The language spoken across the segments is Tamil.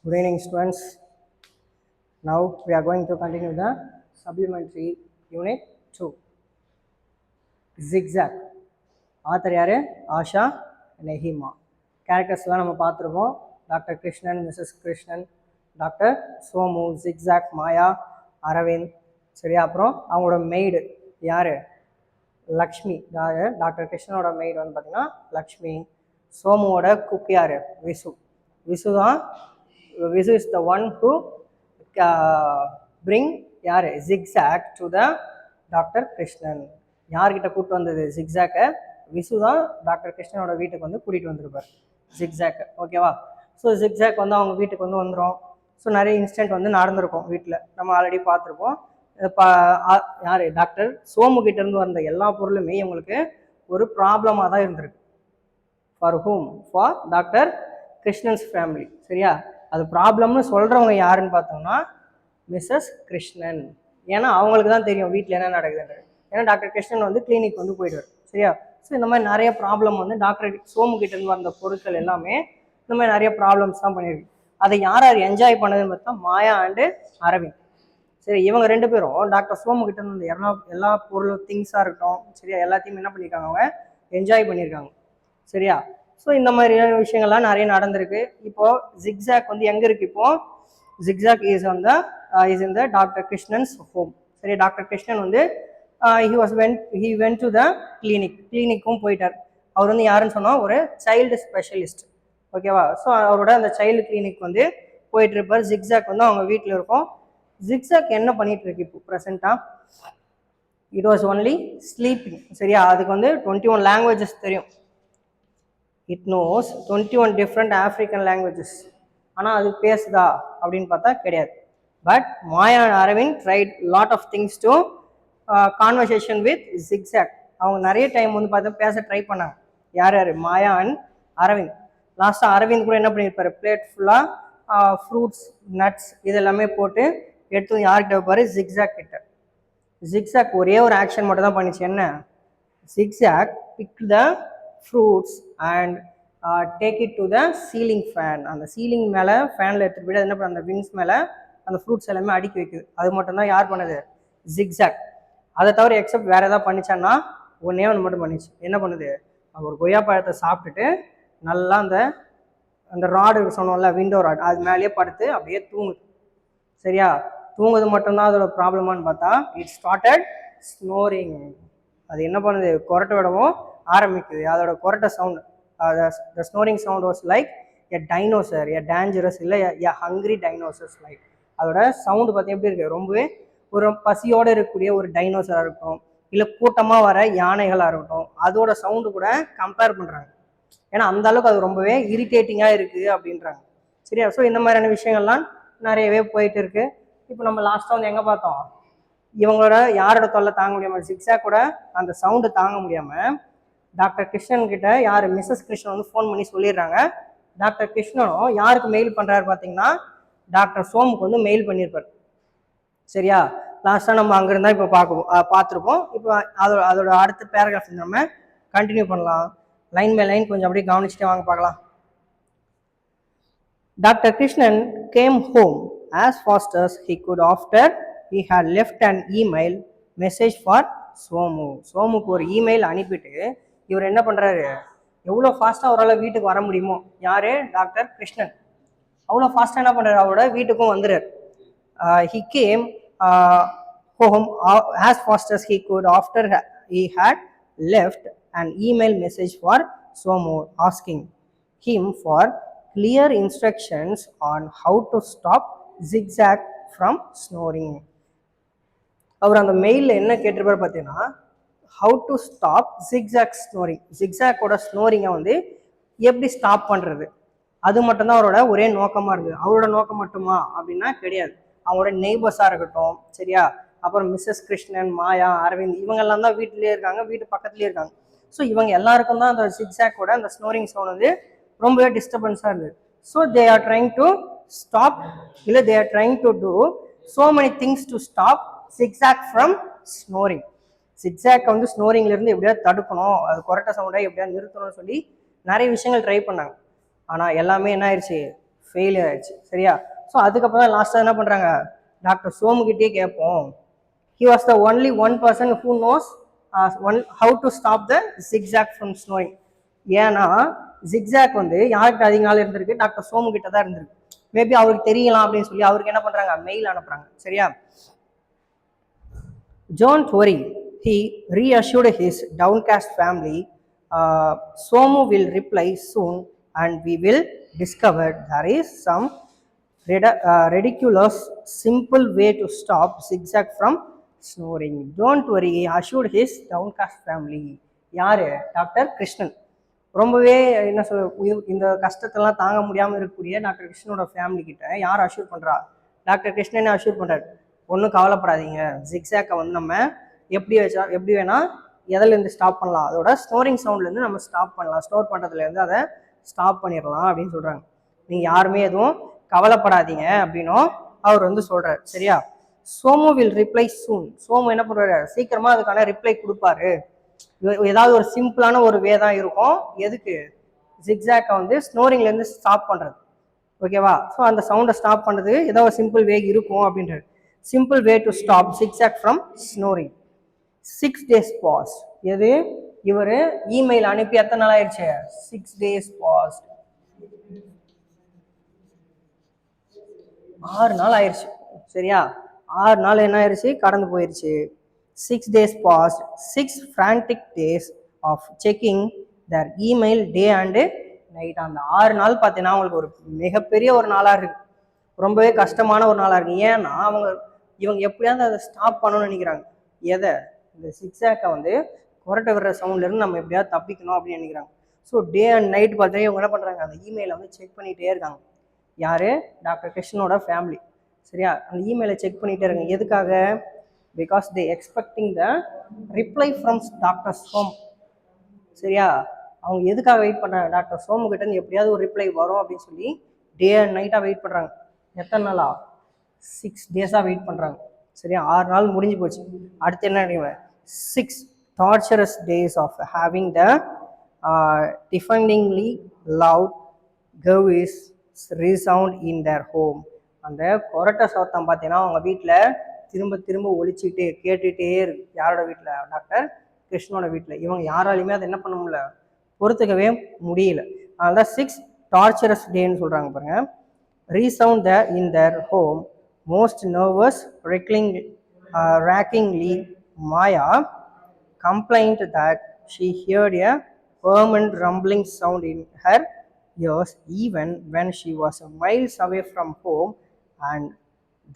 Good evening, students. Now we are going to continue the supplementary unit 2. Zigzag. Author யாரு? ஆஷா நெஹிமா. கேரக்டர்ஸ்லாம் நம்ம பார்த்துருப்போம். Doctor Krishnan, Mrs Krishnan, doctor Somu, Zigzag, Maya, Aravind. சரியா? அப்புறம் அவங்களோட மெய்டு யாரு? லக்ஷ்மி. யாரு? டாக்டர் கிருஷ்ணனோட மெய்டு வந்து பார்த்தீங்கன்னா லக்ஷ்மி. சோமுவோட குக் யாரு? விசு. விசு தான். Visu is the one who bring யார் zigzag to the doctor Krishnan. யார்கிட்ட கூப்பிட்டு வந்தது ஜிக்ஸாக்கை? விசு தான் டாக்டர் கிருஷ்ணனோட வீட்டுக்கு வந்து கூட்டிகிட்டு வந்திருப்பார் ஜிக்ஸாக்கை. ஓகேவா? ஸோ ஜிக்ஸாக் வந்து அவங்க வீட்டுக்கு வந்து வந்துடும். ஸோ நிறைய இன்சிடென்ட் வந்து நடந்திருக்கும் வீட்டில், நம்ம ஆல்ரெடி பார்த்துருப்போம். யார்? டாக்டர் சோமு கிட்டேருந்து வந்த எல்லா பொருளுமே இவங்களுக்கு ஒரு ப்ராப்ளமாக தான் இருந்திருக்கு. For whom? For doctor Krishnan's family. சரியா? அது ப்ராப்ளம்னு சொல்கிறவங்க யாருன்னு பார்த்தோம்னா மிஸ்ஸஸ் கிருஷ்ணன். ஏன்னா அவங்களுக்கு தான் தெரியும் வீட்டில் என்ன நடக்குதுன்றது. ஏன்னா டாக்டர் கிருஷ்ணன் வந்து கிளினிக் வந்து போயிடுவார். சரியா? ஸோ இந்த மாதிரி நிறைய ப்ராப்ளம் வந்து டாக்டர் சோமு கிட்டேருந்து வந்த பொருட்கள் எல்லாமே இந்த மாதிரி நிறைய ப்ராப்ளம்ஸ் தான் பண்ணியிருக்கு. அதை யார் யார் என்ஜாய் பண்ணதுன்னு பார்த்தா மாயா அண்டு அரவிந்த். சரி, இவங்க ரெண்டு பேரும் டாக்டர் சோமு கிட்ட இருந்து எல்லா பொருளும் திங்ஸாக இருக்கட்டும், சரியா, எல்லாத்தையும் என்ன பண்ணியிருக்காங்க, அவங்க என்ஜாய் பண்ணியிருக்காங்க. சரியா? ஸோ இந்த மாதிரியான விஷயங்கள்லாம் நிறைய நடந்திருக்கு. இப்போ ஜிக்ஸாக் வந்து எங்கே இருக்கு? இப்போ zigzag is in the doctor Krishnan's home. சரி, டாக்டர் கிருஷ்ணன் வந்து he went to the கிளினிக்கும் போயிட்டார். அவர் வந்து யாருன்னு சொன்னால் ஒரு சைல்டு ஸ்பெஷலிஸ்ட். ஓகேவா? ஸோ அவரோட அந்த சைல்டு கிளினிக் வந்து போயிட்டு இருப்பார். ஜிக்ஸாக் வந்து அவங்க வீட்டில் இருக்கும். ஜிக்ஸாக் என்ன பண்ணிட்டு இருக்கு இப்போ ப்ரெசென்ட்டாக? It was only sleeping. சரியா? அதுக்கு வந்து 21 லாங்குவேஜஸ் தெரியும். It knows 21 different African languages. ஆனால் அது பேசுதா அப்படின்னு பார்த்தா கிடையாது. But Maya and Aravind tried lot of things to conversation with Zigzag. அவங்க நிறைய டைம் வந்து பார்த்தா பேச ட்ரை பண்ணாங்க. யார் யார்? மாயா அண்ட் அரவிந்த். லாஸ்ட்டாக அரவிந்த் கூட என்ன பண்ணியிருப்பாரு? பிளேட் ஃபுல்லாக ஃப்ரூட்ஸ், நட்ஸ் இதெல்லாமே போட்டு எடுத்து யார்கிட்ட வைப்பாரு? ஜிக்ஸாக் கிட்ட. ஜிக்ஸாக் ஒரே ஒரு ஆக்ஷன் மட்டும் தான் பண்ணிச்சு. என்ன? Zigzag pick the fruits and take it to the ceiling fan. அந்த சீலிங் மேலே ஃபேனில் எடுத்துகிட்டு போய்ட்டு என்ன பண்ண, அந்த விங்ஸ் மேலே அந்த ஃப்ரூட்ஸ் எல்லாமே அடுக்கி வைக்குது. அது மட்டும்தான் யார் பண்ணது? ஜிக்ஸாக். அதை தவிர எக்ஸப்ட் வேறு எதாவது பண்ணிச்சான்னா ஒன்றே ஒன்று மட்டும் பண்ணிச்சு. என்ன பண்ணுது? ஒரு கொய்யா பழத்தை சாப்பிட்டுட்டு நல்லா அந்த ராடு சொன்னோம்ல, விண்டோ ராட், அது மேலேயே படுத்து அப்படியே தூங்குது. சரியா? தூங்குது மட்டும்தான் அதோட ப்ராப்ளமானு பார்த்தா இட் ஸ்டார்டட் ஸ்னோரிங். அது என்ன பண்ணுது? கொரட்டை விடவும் ஆரம்பிக்குது. அதோட கொரட்டை sound, the snoring sound was like a dinosaur, a dangerous, இல்லை a hungry dinosaurs like. அதோட சவுண்டு பார்த்து எப்படி இருக்கு? ரொம்பவே ஒரு பசியோடு இருக்கக்கூடிய ஒரு டைனோசராக இருக்கட்டும், இல்லை கூட்டமாக வர யானைகளாக இருக்கட்டும், அதோட சவுண்டு கூட கம்பேர் பண்ணுறாங்க. ஏன்னா அந்த அளவுக்கு அது ரொம்பவே இரிட்டேட்டிங்காக இருக்குது அப்படின்றாங்க. சரியா? ஸோ இந்த மாதிரியான விஷயங்கள்லாம் நிறையவே போயிட்டு இருக்கு. இப்போ நம்ம லாஸ்ட்டாக வந்து எங்கே பார்த்தோம்? இவங்களோட யாரோட தொல்லை தாங்க முடியாமல், ஜிக்ஸாக் கூட அந்த சவுண்டு தாங்க முடியாமல் டாக்டர் கிருஷ்ணன் கிட்ட யார்? மிஸ்ஸஸ் கிருஷ்ணன் வந்து ஃபோன் பண்ணி சொல்லிடுறாங்க. டாக்டர் கிருஷ்ணனும் யாருக்கு மெயில் பண்ணுறாரு பார்த்தீங்கன்னா டாக்டர் சோமுக்கு வந்து மெயில் பண்ணியிருப்பார். சரியா? லாஸ்ட்டாக நம்ம அங்கிருந்தா இப்போ பார்த்துருப்போம். இப்போ அதோட அடுத்த பேராகிராஃப் நம்ம கண்டினியூ பண்ணலாம். லைன் பை லைன் கொஞ்சம் அப்படியே கவனிச்சுட்டே வாங்க பார்க்கலாம். Doctor Krishnan game home as fast as he could after he had left an email message for Somu. சோமுக்கு ஒரு இமெயில் அனுப்பிட்டு இவர் என்ன பண்ணுறாரு? எவ்வளோ ஃபாஸ்ட்டாக அவரால் வீட்டுக்கு வர முடியுமோ, யார்? டாக்டர் கிருஷ்ணன் அவ்வளோ ஃபாஸ்ட்டாக என்ன பண்ணுறாரு? அவரோட வீட்டுக்கும் வந்துடுறார். he came home as fast as he could after he had left an email message for Somu asking him for clear instructions on how to stop zigzag from snoring. அவர் அந்த மெயிலில் என்ன கேட்டிருப்பார் பார்த்தீங்கன்னா, how to stop Zigzag snoring. ஜிக்ஸாக்கோட ஸ்னோரிங்கை வந்து எப்படி ஸ்டாப் பண்ணுறது, அது மட்டும்தான் அவரோட ஒரே நோக்கமாக இருக்குது. அவரோட நோக்கம் மட்டுமா அப்படின்னா கிடையாது. அவங்களோட நெய்பர்ஸாக இருக்கட்டும், சரியா, அப்புறம் மிஸ்ஸஸ் கிருஷ்ணன், மாயா, அரவிந்த் இவங்கெல்லாம் தான் வீட்டிலே இருக்காங்க, வீட்டு பக்கத்துலேயே இருக்காங்க. ஸோ இவங்க எல்லாருக்கும் தான் அந்த ஜிக்ஸாக்கோட அந்த ஸ்னோரிங் சவுண்ட் வந்து ரொம்பவே டிஸ்டர்பன்ஸாக இருந்தது. So they are trying to stop, இல்லை they are trying to do so many things to stop zigzag from snoring. ஜிக்ஸாக் வந்து ஸ்னோரிங்லேருந்து எப்படியாவது தடுக்கணும், அது கொரட்டை சவுண்டை எப்படியாவது நிறுத்தணும்னு சொல்லி நிறைய விஷயங்கள் ட்ரை பண்ணாங்க. ஆனால் எல்லாமே என்ன ஆயிடுச்சு? ஃபெயிலியர் ஆயிடுச்சு. சரியா? ஸோ அதுக்கப்புறம் தான் லாஸ்ட்டாக என்ன பண்ணுறாங்க, டாக்டர் சோமுகிட்டே கேட்போம். He was the only one person who knows how to stop the zigzag from snoring. ஏன்னா ஜிக்ஸாக் வந்து யார்கிட்ட அதிக நாள் இருந்திருக்கு, டாக்டர் சோமு கிட்ட தான் இருந்திருக்கு. மேபி அவருக்கு தெரியலாம் அப்படின்னு சொல்லி அவருக்கு என்ன பண்றாங்க, மெயில் அனுப்புறாங்க. சரியா? Don't worry, he reassured his downcast family. Somu will reply soon and we will discover there is some ridiculous simple way to stop zigzag from snoring. Don't worry, he assured his downcast family. யாரு, டாக்டர் கிருஷ்ணன். ரொம்பவே என்ன சொல்ல, இந்த கஷ்டத்தெல்லாம் தாங்க முடியாமல் இருக்கக்கூடிய டாக்டர் கிருஷ்ணனோட ஃபேமிலி கிட்ட யார் அஷ்யூர் பண்ணுறா, டாக்டர் கிருஷ்ணனே அஷ்யூர் பண்ணுறாரு. ஒன்றும் கவலைப்படாதீங்க, ஜிக்ஸாக்கை வந்து நம்ம எப்படி வேணால் எதிலேருந்து ஸ்டாப் பண்ணலாம், அதோட ஸ்னோரிங் சவுண்ட்லேருந்து நம்ம ஸ்டாப் பண்ணலாம், ஸ்டோர் பண்ணுறதுலேருந்து அதை ஸ்டாப் பண்ணிடலாம் அப்படின்னு சொல்கிறாங்க. நீங்கள் யாருமே எதுவும் கவலைப்படாதீங்க அப்படின்னும் அவர் வந்து சொல்கிறார். சரியா? சோமு வில் ரிப்ளை சூன். சோமு என்ன பண்ணுறாரு, சீக்கிரமாக அதுக்கான ரிப்ளை கொடுப்பாரு. ஏதாவது ஒரு சிம்பிளான ஒரு வே தான் இருக்கும். எதுக்கு, ஜிக்ஸாக்கை வந்து ஸ்னோரிங்லேருந்து ஸ்டாப் பண்ணுறது. ஓகேவா? ஸோ அந்த சவுண்டை ஸ்டாப் பண்ணுறது ஏதோ ஒரு சிம்பிள் வே இருக்கும் அப்படின்றது. Simple way to stop Zigzag from snoring. 6 days past. எது, இவர் இமெயில் அனுப்பி எத்தனை நாள் ஆயிடுச்சு, 6 days பாஸ்ட். 6 நாள் ஆயிடுச்சு. சரியா? 6 நாள் என்ன ஆயிடுச்சு, கடந்து போயிடுச்சு. 6 days passed, 6 frantic days of checking their email day and night. அந்த 6 நாள் பார்த்தீங்கன்னா அவங்களுக்கு ஒரு மிகப்பெரிய ஒரு நாளாக இருக்கு, ரொம்பவே கஷ்டமான ஒரு நாளாக இருக்கு. ஏன்னா இவங்க எப்படியாவது அதை ஸ்டாப் பண்ணணும்னு நினைக்கிறாங்க. எதை, இந்த ஜிக்ஸாக்கை வந்து கொரட்டை விடுற சவுண்ட்லேருந்து நம்ம எப்படியாவது தப்பிக்கணும் அப்படின்னு நினைக்கிறாங்க. ஸோ டே அண்ட் நைட் பார்த்தீங்கன்னா இவங்க என்ன பண்ணுறாங்க, அந்த இமெயிலை வந்து செக் பண்ணிகிட்டே இருக்காங்க. யார், டாக்டர் கிருஷ்ணனோட ஃபேமிலி. சரியா? அந்த இமெயிலை செக் பண்ணிகிட்டே இருக்காங்க. எதுக்காக, because they expecting the reply from Dr. Som. சரியா? அவங்க எதுக்காக வெயிட் பண்ணுறாங்க, டாக்டர் சோமு கிட்ட இருந்து எப்படியாவது ஒரு ரிப்ளை வரும் அப்படின்னு சொல்லி டே அண்ட் நைட்டாக வெயிட் பண்ணுறாங்க. எத்தனை நாளா, 6 days வெயிட் பண்ணுறாங்க. சரியா? 6 நாள் முடிஞ்சு போச்சு. அடுத்து என்ன நினைக்கிறேன், 6 torturous days of having the defendingly loud gavis resound in their home. அந்த கொரட்டை சத்தம் பார்த்தீங்கன்னா அவங்க வீட்டில் திரும்ப திரும்ப ஒழிச்சுக்கிட்டே கேட்டுகிட்டே இருக்கு. யாரோட வீட்டில், டாக்டர் கிருஷ்ணனோட வீட்டில். இவங்க யாராலையுமே அதை என்ன பண்ண முடியல, பொறுத்துக்கவே முடியல. அதனால தான் 6 torturous டேன்னு சொல்கிறாங்க பாருங்க. Resound the in their home most nervous rackingly. Maya complained that she heard a permanent rumbling sound in her ears even when she was miles away from home and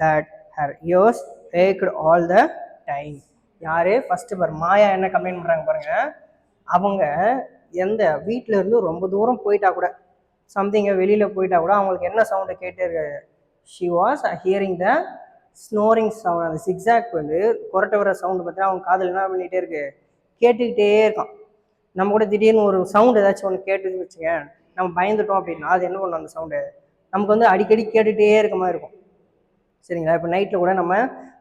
that her ears ached all the time. யாரு, ஃபர்ஸ்ட் பார் மாயா என்ன கம்ப்ளைண்ட் பண்ணுறாங்க பாருங்க. அவங்க எந்த வீட்டில இருந்து ரொம்ப தூரம் போயிட்டா கூட, சம்திங்க வெளியில் போயிட்டா கூட அவங்களுக்கு என்ன சவுண்டை கேட்டே இருக்காது, she was hearing the snoring sound. அந்த ஜிக்ஸாக் வந்து கொரட்டை வர சவுண்டு பார்த்தீங்கன்னா அவங்க காதில் என்ன பண்ணிகிட்டே இருக்கு, கேட்டுக்கிட்டே இருக்கான். நம்ம கூட திடீர்னு ஒரு சவுண்டு ஏதாச்சும் ஒன்று கேட்டுன்னு வச்சுங்க, நம்ம பயந்துட்டோம் அப்படின்னா அது என்ன பண்ணும், அந்த சவுண்டு நமக்கு வந்து அடிக்கடி கேட்டுகிட்டே இருக்க மாதிரி இருக்கும். சரிங்களா? இப்போ நைட்டில் கூட நம்ம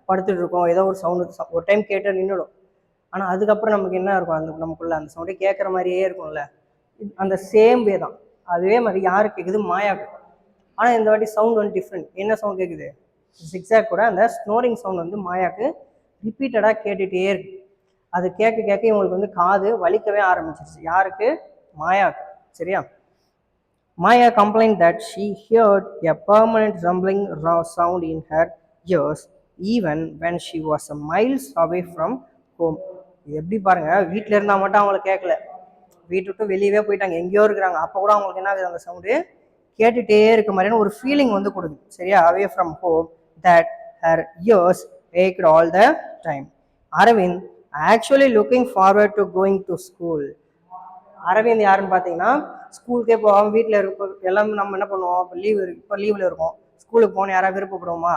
படுத்துட்டு இருக்கோம், ஏதோ ஒரு சவுண்டு ஒரு டைம் கேட்டால் நின்றுடும். ஆனால் அதுக்கப்புறம் நமக்கு என்ன இருக்கும், அந்த நமக்குள்ள அந்த சவுண்டே கேட்குற மாதிரியே இருக்கும்ல. அந்த சேம் வே தான். அதுவே மாதிரி யாருக்கு கேட்குது, மாயாவுக்கு. ஆனால் இந்த வாட்டி சவுண்ட் வந்து டிஃப்ரெண்ட். என்ன சவுண்ட் கேட்குது, ஜிக்ஸாக் கூட அந்த ஸ்னோரிங் சவுண்ட் வந்து மாயாவுக்கு ரிப்பீட்டடாக கேட்டுகிட்டே இருக்கு. அது கேட்க கேட்க இவங்களுக்கு வந்து காது வலிக்கவே ஆரம்பிச்சிருச்சு. யாருக்கு, மாயாவுக்கு. சரியா? Maya complained that she heard a permanent rumbling sound in her ears even when she was miles away from home. எப்படி பாருங்க, வீட்டில் இருந்தால் மட்டும் அவங்களுக்கு கேட்கல, வீட்டு விட்டு வெளியவே போயிட்டாங்க, எங்கேயோ இருக்கிறாங்க, அப்போ கூட அவங்களுக்கு என்ன ஆகுது, அந்த சவுண்டு கேட்டுகிட்டே இருக்க மாதிரியான ஒரு ஃபீலிங் வந்து கொடுக்குது. சரியா? away from home that her ears ached all the time. Aravind actually looking forward to going to school. Aravind யாருன்னு பார்த்தீங்கன்னா, ஸ்கூலுக்கே போகாமல் வீட்டில் இருப்ப எல்லாமே நம்ம என்ன பண்ணுவோம், இப்போ லீவில் இருக்கோம், ஸ்கூலுக்கு போகணும் யாராவது விருப்பப்படுவோமா,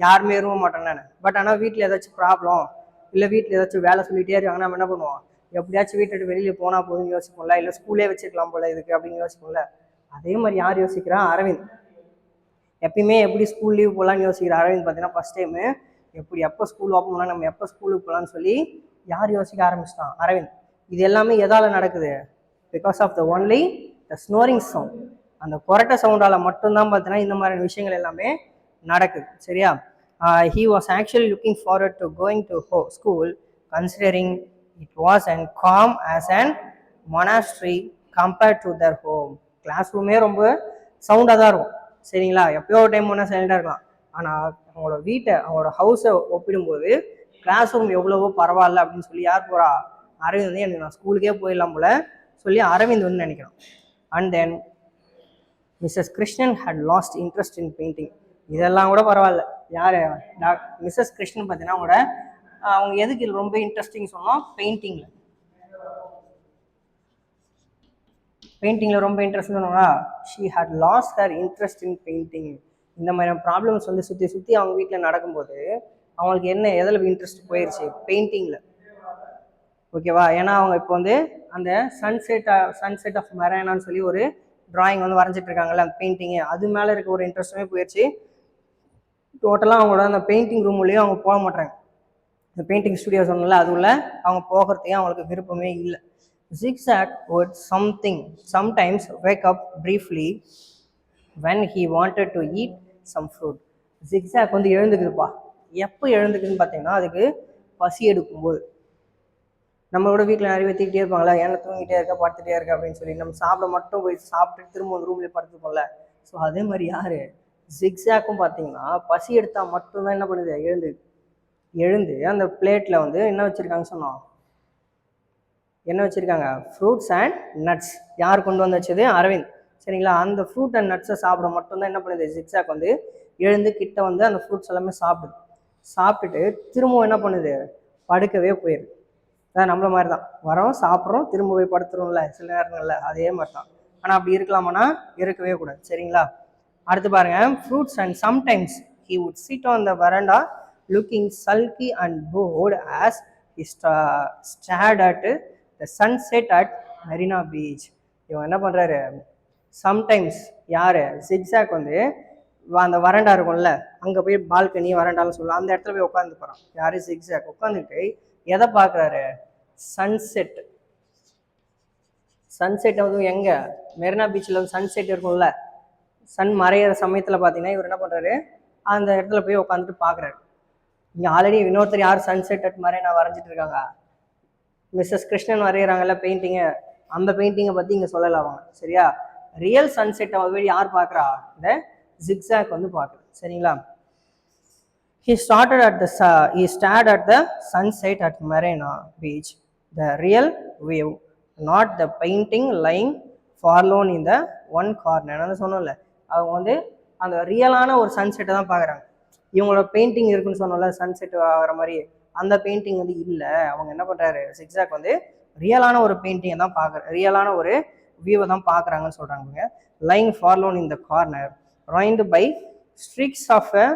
யாருமே விரும்ப மாட்டோம் நான். பட் ஆனால் வீட்டில் ஏதாச்சும் ப்ராப்ளம் இல்லை வீட்டில் ஏதாச்சும் வேலை சொல்லிகிட்டே இருக்காங்கன்னா நம்ம என்ன பண்ணுவோம், எப்படியாச்சும் வீட்டை விட்டு வெளியில் போனால் போதும்னு யோசிப்போம்ல, இல்லை ஸ்கூலே வச்சுக்கலாம் போல இதுக்கு அப்படின்னு யோசிப்போம்ல. அதே மாதிரி யார் யோசிக்கிறான், அரவிந்த். எப்பயுமே எப்படி ஸ்கூல் லீவ் போகலான்னு யோசிக்கிற அரவிந்த் பார்த்தீங்கன்னா ஃபஸ்ட் டைமு எப்போ ஸ்கூல் ஓப்பன் பண்ணால் நம்ம எப்போ ஸ்கூலுக்கு போகலான்னு சொல்லி யார் யோசிக்க ஆரம்பிச்சிட்டான், அரவிந்த். இது எல்லாமே எதால் நடக்குது, because of the only the snoring sound. அந்த கொரட்டை சவுண்டால் மட்டும்தான் பார்த்தீங்கன்னா இந்த மாதிரியான விஷயங்கள் எல்லாமே நடக்குது. சரியா? He was actually looking forward to going to school, considering it was as calm as an monastery compared to their home. Class ரூமே ரொம்ப சவுண்டாக தான் இருக்கும். சரிங்களா? எப்பயோ ஒரு டைம் ஒன்றா சைலண்டாக இருக்கலாம். ஆனால் அவங்களோட வீட்டை, அவங்களோட ஹவுஸை ஒப்பிடும்போது கிளாஸ் ரூம் எவ்வளவோ பரவாயில்ல அப்படின்னு சொல்லி யார் போகிறா? அரவிந்த் வந்து எனக்கு நான் ஸ்கூலுக்கே போயிடலாம் போல சொல்லி அரவிந்த் வந்து நினைக்கிறோம். And then Mrs Krishnan had lost interest in painting. இதெல்லாம் கூட பரவாயில்ல. யார்? மிஸ்ஸஸ் கிருஷ்ணன் பார்த்தீங்கன்னா அவங்க எதுக்கு இது ரொம்ப இன்ட்ரெஸ்டிங் சொன்னோம்? பெயிண்டிங்கில் ரொம்ப இன்ட்ரெஸ்ட் சொன்னோம்னா she had lost her interest in painting. இந்த மாதிரி ப்ராப்ளம்ஸ் வந்து சுற்றி அவங்க வீட்டில் நடக்கும்போது அவங்களுக்கு எதில் இன்ட்ரெஸ்ட் போயிடுச்சு? பெயிண்டிங்கில். ஓகேவா? ஏன்னா அவங்க இப்போ வந்து அந்த சன்செட் ஆஃப் மெரினான்னு சொல்லி ஒரு டிராயிங் வந்து வரைஞ்சிட்டு இருக்காங்கல்ல, அந்த பெயிண்டிங்கு, அது மேலே இருக்க ஒரு இன்ட்ரெஸ்ட்டுமே போயிடுச்சு. டோட்டலாக அவங்களோட அந்த பெயிண்டிங் ரூம்லேயும் அவங்க போக மாட்டாங்க. இந்த பெயிண்டிங் ஸ்டுடியோ சொன்னால அது உள்ள அவங்க போகிறதுக்கே அவங்களுக்கு விருப்பமே இல்லை. Zigzag would sometimes wake up briefly when he wanted to eat some fruit. Zigzag வந்து எழுந்துக்குதுப்பா. எப்போ எழுந்துக்குதுன்னு பார்த்தீங்கன்னா அதுக்கு பசி எடுக்கும்போது. நம்மளோட வீட்டில் நிறைய தீக்கிட்டே இருப்பாங்களா, ஏன்னா தூங்கிட்டே இருக்க, படுத்துட்டே இருக்க அப்படின்னு சொல்லி நம்ம சாப்பிட மட்டும் போய் சாப்பிட்டு திரும்ப வந்து ரூம்லேயே படுத்துப்போம்ல. ஸோ அதே மாதிரி யார்? ஜிக்ஸாக்கும் பார்த்தீங்கன்னா பசி எடுத்தால் மட்டும்தான் என்ன பண்ணுது? எழுந்து அந்த பிளேட்டில் வந்து என்ன வச்சுருக்காங்கன்னு சொன்னோம்? என்ன வச்சுருக்காங்க? Fruits and nuts. யார் கொண்டு வந்து வச்சது? அரவிந்த். சரிங்களா? அந்த ஃப்ரூட் அண்ட் நட்ஸை சாப்பிட மட்டும்தான் என்ன பண்ணுது? ஜிக்ஸாக் வந்து எழுந்து கிட்ட வந்து அந்த ஃப்ரூட்ஸ் எல்லாமே சாப்பிட்டுட்டு திரும்பவும் என்ன பண்ணுது? படுக்கவே போயிடுது. அதான் நம்மள மாதிரி தான், வரோம், சாப்பிட்றோம், திரும்ப போய் படுத்துருவோம்ல சில நேரங்கள்ல, அதே மாதிரி தான். ஆனால் அப்படி இருக்கலாமானா இருக்கவே கூடாது. சரிங்களா? அடுத்து பாருங்க, fruits and sometimes he would sit on the veranda looking sulky and bored as he stared at the sunset at Marina Beach. இவன் என்ன பண்ணுறாரு? சம்டைம்ஸ் யார்? ஜிக்ஸாக் வந்து அந்த வரண்டா இருக்கும்ல, அங்கே போய் பால்கனி வரண்டாலும் சொல்லலாம், அந்த இடத்துல போய் உட்காந்து போகிறான். யார்? ஜிக்ஸாக். உட்காந்துட்டு எதை பார்க்குறாரு? சன்செட் வந்து எங்கே? மெரினா பீச்சில் வந்து சன்செட் இருக்கும்ல, சன் மறையிற சமயத்தில் பார்த்தீங்கன்னா இவர் என்ன பண்ணுறாரு? அந்த இடத்துல போய் உட்காந்துட்டு பார்க்குறாரு. இங்கே ஆல்ரெடி இன்னொருத்தர் யார் சன்செட் அட் மெரினா வரைஞ்சிட்டு இருக்காங்க? மிஸ்ஸஸ் கிருஷ்ணன் வரைகிறாங்கல்ல பெயிண்டிங்கு, அந்த பெயிண்டிங்கை பற்றி இங்கே சொல்லலாம் அவங்க. சரியா? ரியல் சன்செட்டை வந்து யார் பார்க்குறா? இந்த ஜிக்ஸாக் வந்து பார்க்குறது. சரிங்களா? He stared at the sunset at Marina Beach, the real view, not the painting lying forlorn in the one corner. நான் சொன்னோம்ல, அவங்க வந்து அந்த ரியலான ஒரு சன்செட்டை தான் பார்க்குறாங்க. இவங்களோட பெயிண்டிங் இருக்குன்னு சொன்னோம்ல, சன்செட் ஆகிற மாதிரி, அந்த பெயிண்டிங் வந்து இல்லை. அவங்க என்ன பண்ணுறாரு? ஜிக்ஸாக் வந்து ரியலான ஒரு பெயிண்டிங்கை தான் ரியலான ஒரு வியூவை தான் பார்க்குறாங்கன்னு சொல்கிறாங்க. Lying forlorn in the corner, ruined by streaks of a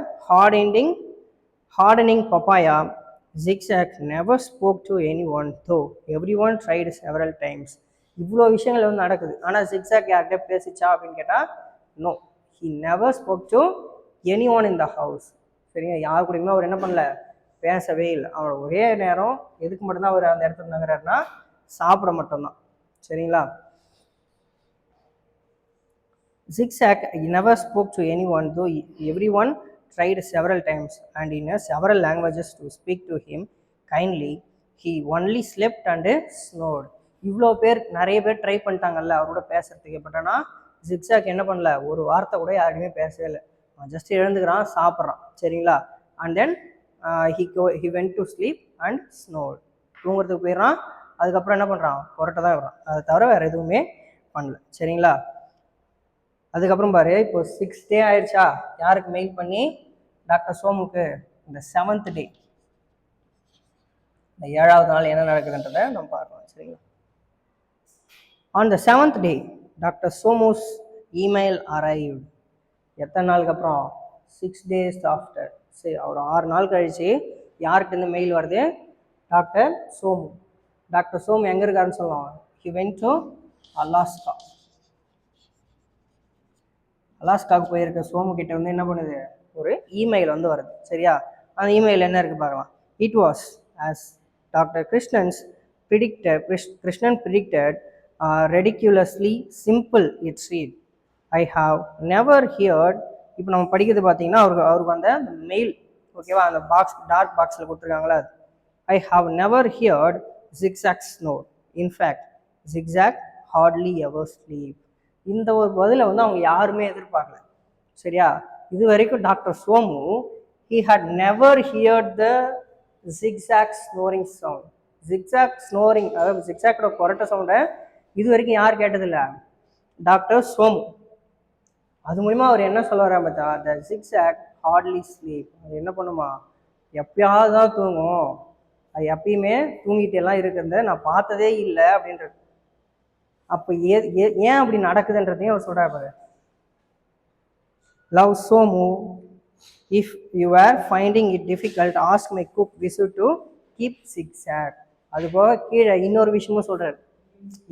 hardening papaya. Zigzag never spoke to anyone, though everyone tried several times. இவ்வளோ விஷயங்கள் வந்து நடக்குது. ஆனால் ஜிக்ஸாக் யார்கிட்ட பேசிச்சா அப்படின்னு கேட்டால் no, he never spoke to anyone in the house. சரிங்க? யார் கூடயுமே அவர் என்ன பண்ணல? பேசவே இல்லை. அவரோட ஒரே நேரம் எதுக்கு மட்டும்தான் அவர் அந்த இடத்துல நகராருன்னா சாப்பிட மட்டும்தான். சரிங்களா? Zigzag never spoke to anyone, though everyone tried several times and in several languages to speak to him kindly. He only slept and snored. இவ்வளோ நிறைய பேர் ட்ரை பண்ணிட்டாங்கல்ல அவரோட பேசுறதுக்கு. பட் ஆனால் ஜிக்ஸாக் என்ன பண்ணல? ஒரு வார்த்தை கூட யாருக்குமே பேசவே இல்லை. ஜஸ்ட் எழுந்துக்கிறான், சாப்பிட்றான். சரிங்களா? And then he went to sleep and snored. தூங்குறதுக்கு போயிடறான். அதுக்கப்புறம் என்ன பண்ணுறான்? கொரட்டை தான் விடுறான். அதை தவிர வேறு எதுவுமே பண்ணல. சரிங்களா? அதுக்கப்புறம் பாரு, இப்போ 6th day ஆயிடுச்சா? யாருக்கு மெயில் பண்ணி? டாக்டர் சோமுக்கு. இந்த 7th day, இந்த 7வது நாள் என்ன நடக்குதுன்றதை நம்ம பார்க்கலாம். சரிங்களா? On the 7th day, doctor Somu's email arrived. எத்தனை நாளுக்கு அப்புறம்? 6 days after. சரி, ஒரு 6 நாள் கழிச்சு யார்கிட்ட இருந்து மெயில் வருது? டாக்டர் சோமு. டாக்டர் சோமு எங்கே இருக்காருன்னு சொல்லலாம்? he went to Alaska. அலாஸ்காவுக்கு போயிருக்க சோமு கிட்ட வந்து என்ன பண்ணுது? ஒரு இமெயில் வந்து வருது. சரியா? அந்த இமெயில் என்ன இருக்குது பார்க்கலாம். It was as doctor Krishnan predicted, ridiculously simple it read. I have never heard. இப்போ நம்ம படிக்கிறது பார்த்தீங்கன்னா அவருக்கு வந்து அந்த மெயில், ஓகேவா, அந்த பாக்ஸ் டார்க் பாக்ஸில் கொடுத்துருக்காங்களா அது. I have never heard Zigzag snore. In fact Zigzag hardly ever sleep. இந்த ஒரு பதிலை வந்து அவங்க யாருமே எதிர்பார்க்கல. சரியா? இது வரைக்கும் doctor Somu he had never heard the zigzag snoring sound. zigzag snoring, அதாவது zigzagோட கொரட்ட சவுண்டை இது வரைக்கும் யார் கேட்டதில்ல? டாக்டர் சோமு. அது மூலிமா அவர் என்ன சொல்ல வர பார்த்தா, the zigzag hardly sleep. அது என்ன பண்ணுமா, எப்பயாவது தான் தூங்கும், அது எப்பயுமே தூங்கிட்டு எல்லாம் இருக்கிறத நான் பார்த்ததே இல்லை அப்படின்றது. அப்போ ஏன் அப்படி நடக்குதுன்றதையும் அவர் சொல்றாரு பாரு. Love Somu, if you are finding it difficult, ask my cook Visu to keep zigzag. அது போக கீழே இன்னொரு விஷயமும் சொல்றாரு.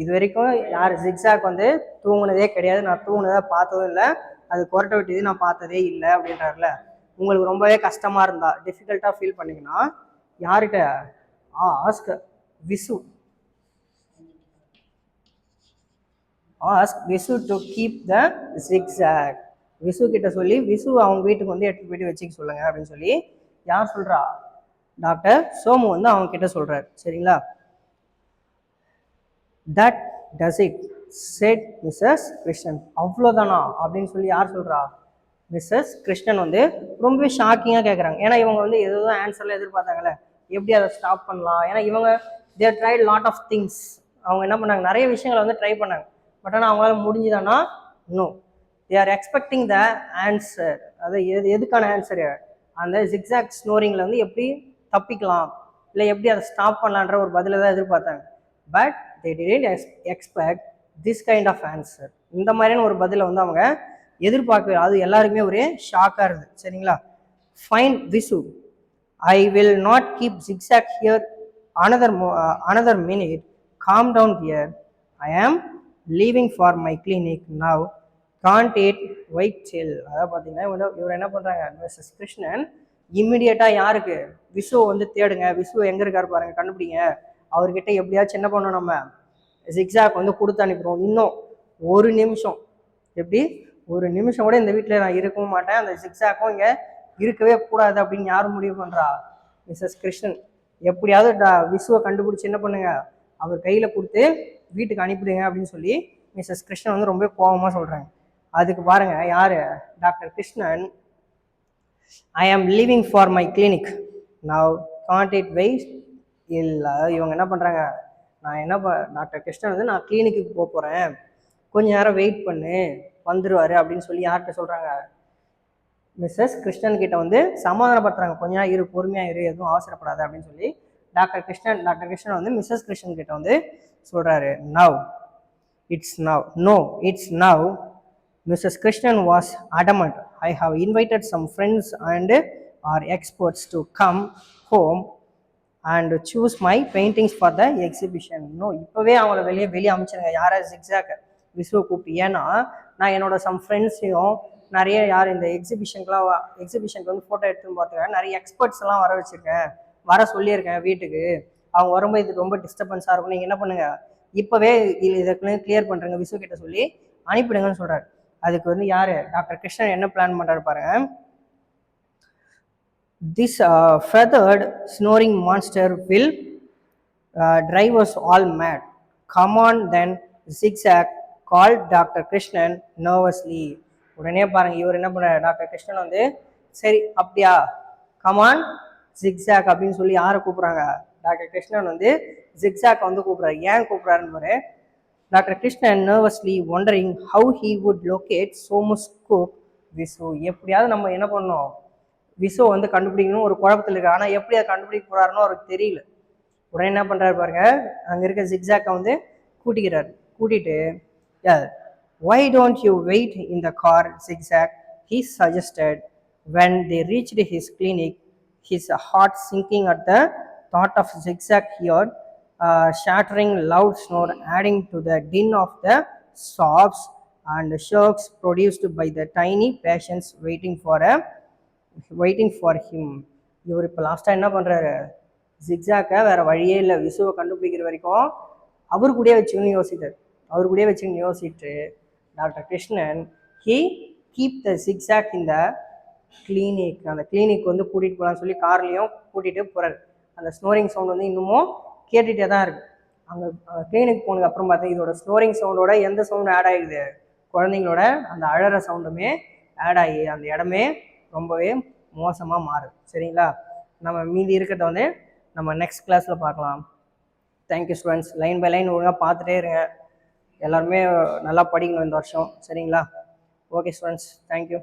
இது வரைக்கும் யார் ஜிக்ஸாக் வந்து தூங்குனதே கிடையாது, நான் தூங்குனதை பார்த்ததும் இல்லை, அது கொரட்டை விட்டது நான் பார்த்ததே இல்லை அப்படின்றாருல. உங்களுக்கு ரொம்பவே கஷ்டமா இருந்தா, டிஃபிகல்ட்டாக ஃபீல் பண்ணிங்கன்னா யார்கிட்ட? Ask Visu. Ask Visu to keep the zigzag. Visu கிட்ட சொல்லி விசு அவங்க வீட்டுக்கு வந்து எடுத்து போயிட்டு வச்சுக்க சொல்லுங்க அப்படின்னு சொல்லி யார் சொல்றா? டாக்டர் சோமு வந்து அவங்க கிட்ட சொல்றாரு. சரிங்களா? That does it set Mrs Krishnan. அவ்வளோதானா அப்படின்னு சொல்லி யார் சொல்றா? மிஸ்ஸஸ் கிருஷ்ணன் வந்து ரொம்பவே ஷாக்கிங்காக கேட்குறாங்க. ஏன்னா இவங்க வந்து எதுவும் ஆன்சர்லாம் எதிர்பார்த்தாங்கல்ல, எப்படி அதை ஸ்டாப் பண்ணலாம். ஏன்னா இவங்க தேர் ட்ரைட் லாட் ஆஃப் திங்ஸ். அவங்க என்ன பண்ணாங்க, நிறைய விஷயங்களை வந்து ட்ரை பண்ணாங்க. பட் ஆனால் அவங்களால முடிஞ்சுதானா? No. They are expecting the answer. அது எதுக்கான ஆன்சரு? அந்த ஜிக்ஸாக் ஸ்னோரிங்கில் வந்து எப்படி தப்பிக்கலாம், இல்லை எப்படி அதை ஸ்டாப் பண்ணலான்ற ஒரு பதிலை தான் எதிர்பார்த்தாங்க. But they didn't expect this kind of answer. இந்த மாதிரியான ஒரு பதிலை வந்து அவங்க எதிர்பார்க்க, அது எல்லாருக்குமே ஒரே ஷாக்காக இருந்தது. சரிங்களா? Fine Visu, I will not keep zigzag here another minute. Calm down here. I am leaving for my clinic now. Can't it wait till. அதாவது பார்த்தீங்கன்னா இவர் என்ன பண்ணுறாங்க, மிஸ்ஸஸ் கிருஷ்ணன் இம்மிடியேட்டாக யாருக்கு? விசுவை வந்து தேடுங்க, விசு எங்கே இருக்காரு பாருங்க, கண்டுபிடிங்க, அவர்கிட்ட எப்படியாச்சும் என்ன பண்ணோம், நம்ம ஜிக்ஸாக் வந்து கொடுத்து அனுப்பிடுவோம். இன்னும் ஒரு நிமிஷம், எப்படி ஒரு நிமிஷம் கூட இந்த வீட்டில் நான் இருக்கவும் மாட்டேன், அந்த ஜிக்ஸாக்கும் இங்கே இருக்கவே கூடாது அப்படின்னு யாரும் முடிவு பண்ணுறா? மிஸ்ஸஸ் கிருஷ்ணன். எப்படியாவது விசுவை கண்டுபிடிச்சி என்ன பண்ணுங்க, அவர் கையில் கொடுத்து வீட்டுக்கு அனுப்பிடுங்க அப்படின்னு சொல்லி மிஸ்ஸஸ் கிருஷ்ணன் வந்து ரொம்ப கோபமாக சொல்கிறாங்க. அதுக்கு பாருங்க யாரு? Doctor Krishnan. I am leaving for my clinic now, can't it wait. இல்லை, இவங்க என்ன பண்ணுறாங்க, டாக்டர் கிருஷ்ணன் வந்து நான் கிளினிக்கு போக போகிறேன், கொஞ்ச நேரம் வெயிட் பண்ணு, வந்துடுவார் அப்படின்னு சொல்லி யார்கிட்ட சொல்கிறாங்க? மிஸ்ஸஸ் கிருஷ்ணன் கிட்ட வந்து சமாதானப்படுத்துறாங்க. கொஞ்ச நேரம் இரு, பொறுமையாக இரு, எதுவும் அவசரப்படாது அப்படின்னு சொல்லி டாக்டர் கிருஷ்ணன் வந்து மிஸ்ஸஸ் கிருஷ்ணன் கிட்ட வந்து சொல்கிறாரு. Now it's now, no it's now. Mrs Krishnan was adamant. I have invited some friends and our experts to come home and choose my paintings for the exhibition. No, இப்போவே அவங்கள வெளியே அமைச்சிருங்க. யாரை? ஜிக்ஸாக் விசுவை கூப்பிட்டு. ஏன்னா நான் என்னோட சம் ஃப்ரெண்ட்ஸையும் நிறைய இந்த எக்ஸிபிஷனுக்கு வந்து ஃபோட்டோ எடுத்துன்னு பார்த்துருக்கேன், நிறைய எக்ஸ்பர்ட்ஸ் எல்லாம் வர வச்சுருக்கேன், வர சொல்லியிருக்கேன் வீட்டுக்கு. அவங்க வரும்போது இது ரொம்ப டிஸ்டர்பன்ஸாக இருக்கும், நீங்கள் என்ன பண்ணுங்கள், இப்போவே இதை கிளியர் பண்ணுறேங்க, விசு கிட்ட சொல்லி அனுப்பிடுங்கன்னு சொல்கிறாரு. அதுக்கு வந்து யார்? டாக்டர் கிருஷ்ணன் என்ன பிளான் பண்ணுறாரு பாருங்க. This feathered snoring monster will drive us all mad. Come on then, zigzag, called Dr. Krishnan nervously. உடனே பாருங்க இவர் என்ன பண்ணுறாரு, டாக்டர் கிருஷ்ணன் வந்து சரி அப்படியா, கமான் ஜிக்ஸாக் அப்படின்னு சொல்லி யாரை கூப்பிட்றாங்க? டாக்டர் கிருஷ்ணன் வந்து ஜிக்ஸாக் வந்து கூப்பிட்றாரு. ஏன் கூப்பிட்றாருன்னு பாரு. Doctor Krishnan nervously wondering how he would locate Somu's cook Visu. எப்படியாவது நம்ம என்ன பண்ணோம், விசு வந்து கண்டுபிடிக்கணும் ஒரு குழப்பத்தில் இருக்கு. ஆனால் எப்படி அதை கண்டுபிடிக்க போறாருன்னு அவருக்கு தெரியல. உடனே என்ன பண்ணுறாரு பாருங்க, அங்கே இருக்க ஜிக்ஸாக்கை வந்து கூட்டிட்டு why don't you wait in the car, zigzag, he suggested. When they reached his clinic, his heart sinking at the thought of zigzag here, shattering loud snore adding to the din of the sobs and shrieks produced by the tiny patients waiting for him. இவர் இப்போ லாஸ்ட்டாக என்ன பண்ணுறாரு, ஜிக்ஸாக்கை வேறு வழியே இல்லை, விசுவை கண்டுபிடிக்கிற வரைக்கும் அவர் கூடயே வச்சுக்கணும்னு யோசித்தார். Doctor Krishnan he keep the zigzag in the clinic. அந்த கிளினிக் வந்து கூட்டிகிட்டு போகலான்னு சொல்லி கார்லேயும் கூட்டிகிட்டு போகிறாரு. அந்த ஸ்னோரிங் சவுண்ட் வந்து இன்னமும் கேட்டுகிட்டே தான் இருக்குது. அங்கே கிளினிக் போனதுக்கு அப்புறம் பார்த்தா இதோட ஸ்னோரிங் சவுண்டோட எந்த சவுண்டும் ஆட் ஆகிடுது, குழந்தைங்களோட அந்த அழற சவுண்டுமே ஆட் ஆகி அந்த இடமே ரொம்பவே மோசமாக மாறுது. சரிங்களா? நம்ம மீதி இருக்கிறத வந்து நம்ம நெக்ஸ்ட் கிளாஸில் பார்க்கலாம். Thank you students. Line by line ஒழுங்காக பார்த்துட்டே இருங்க. எல்லாருமே நல்லா படிக்கணும் இந்த வருஷம். சரிங்களா? Okay students, thank you.